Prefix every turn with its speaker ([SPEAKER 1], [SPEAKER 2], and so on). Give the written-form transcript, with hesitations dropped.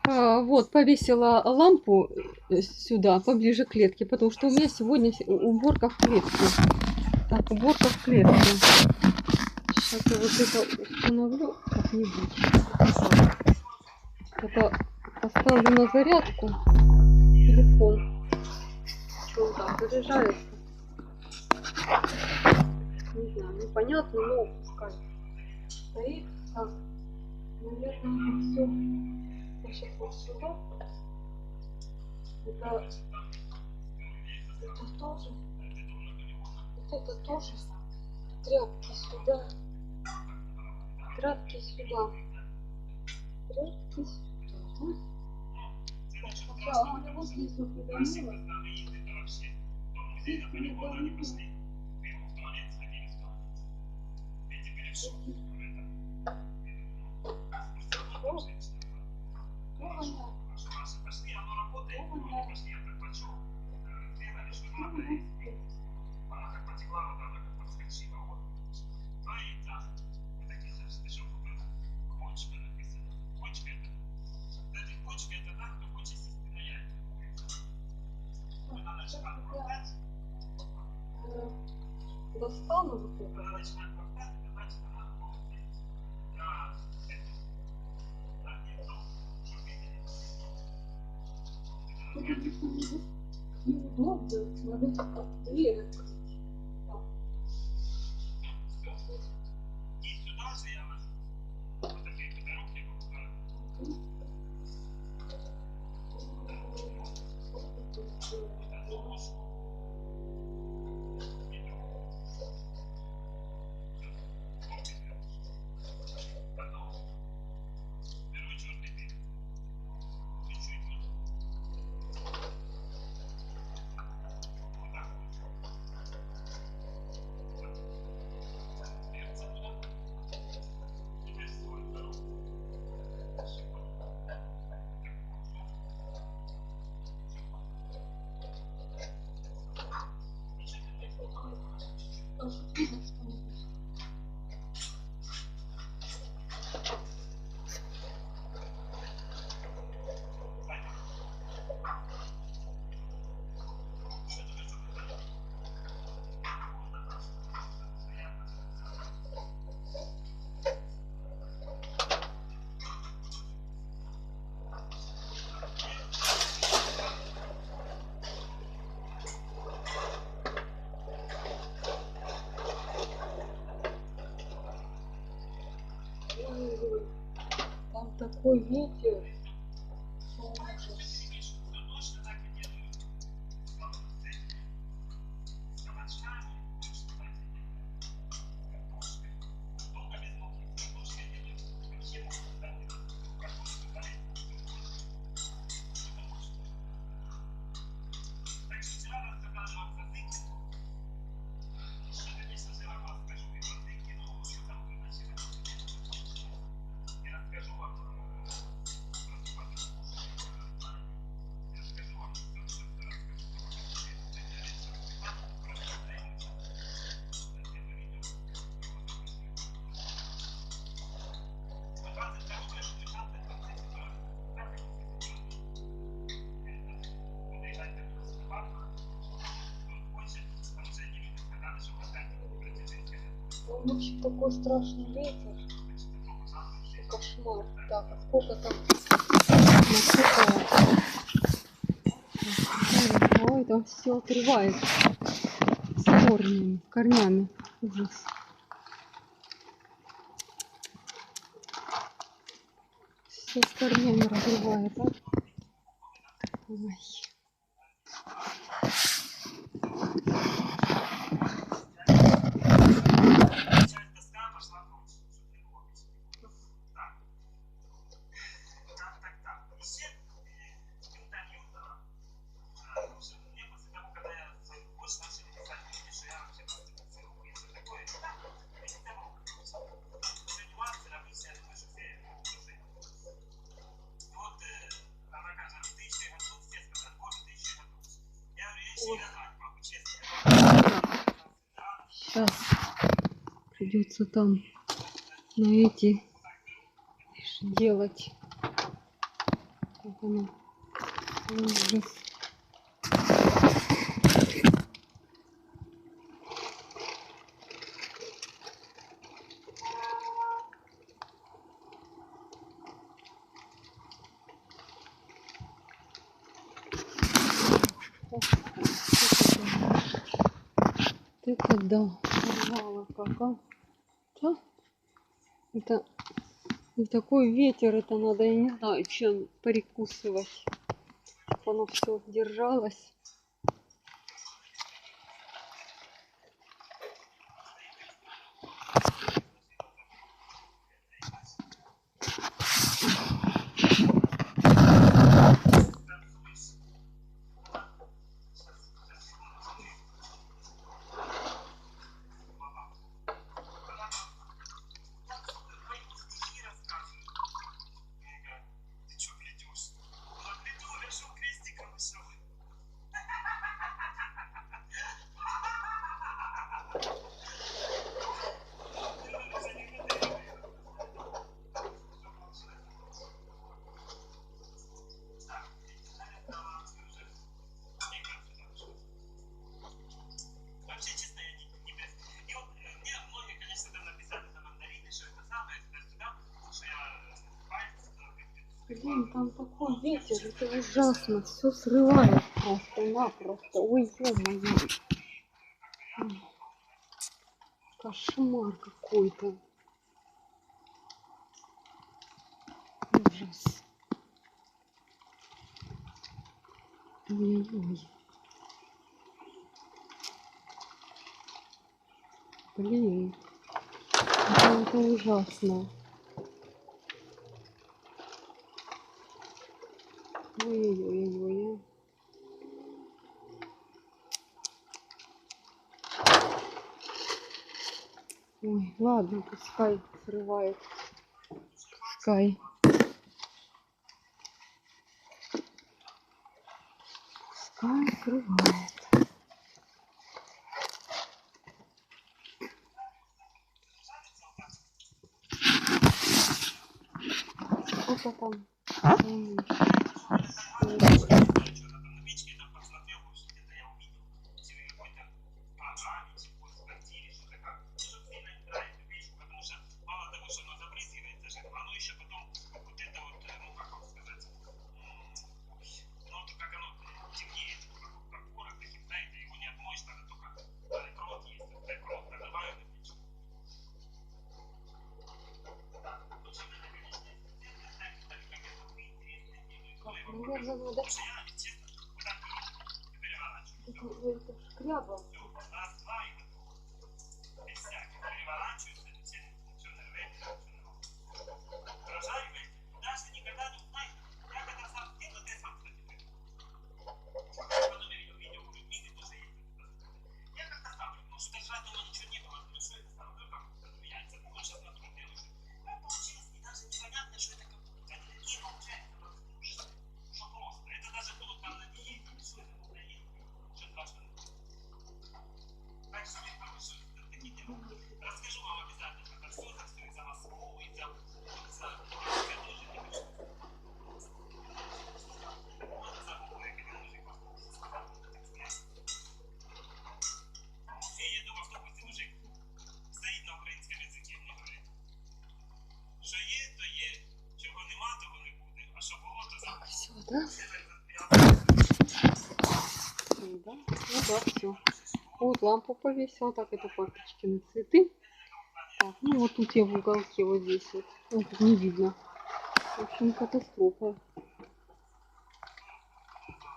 [SPEAKER 1] Вот, повесила лампу сюда, поближе к клетке, потому что у меня сегодня уборка в клетке. Так, уборка в клетке. Сейчас я вот это установлю как-нибудь. Это поставлю на зарядку телефон. Что он там заряжается? Не знаю, непонятно, но пускай стоит. Так, наверное, все. Значит, вот сюда. Это тоже. Вот это тоже. Тряпки сюда. Тряпки сюда. Тряпки сюда. Так, сначала я вот здесь вот перевернула. Здесь перевернула. Достану вот это. Неудобно, надо как дверь открыть. Там такой ветер. Вообще такой страшный ветер. Кошмар. Так, а сколько там? Ой, там все отрывает с корнями. Ужас. Все с корнями разрывает, а? Ой. Сейчас придется там на эти делать. Вот она. Ужас. Это да, порвало как, а? Да? Это и такой ветер, это надо, я не знаю, чем перекусывать, чтобы оно все держалось. Блин, там такой ветер, это ужасно, все срывает просто-напросто. Ой, ё-моё. Кошмар какой-то. Ужас. Ой-ой-ой. Блин, это ужасно. Ой-ой-ой-ой. Ой, ладно, пускай срывает. Пускай. Пускай срывает. Сколько там? Наверное, надо... Это шкряба. Так, все, да? Да? Ну да, все. Вот лампу повесила, так это папочкины цветы. Так, ну вот тут я в уголке, вот здесь вот. Ну, тут не видно. В общем, катастрофа.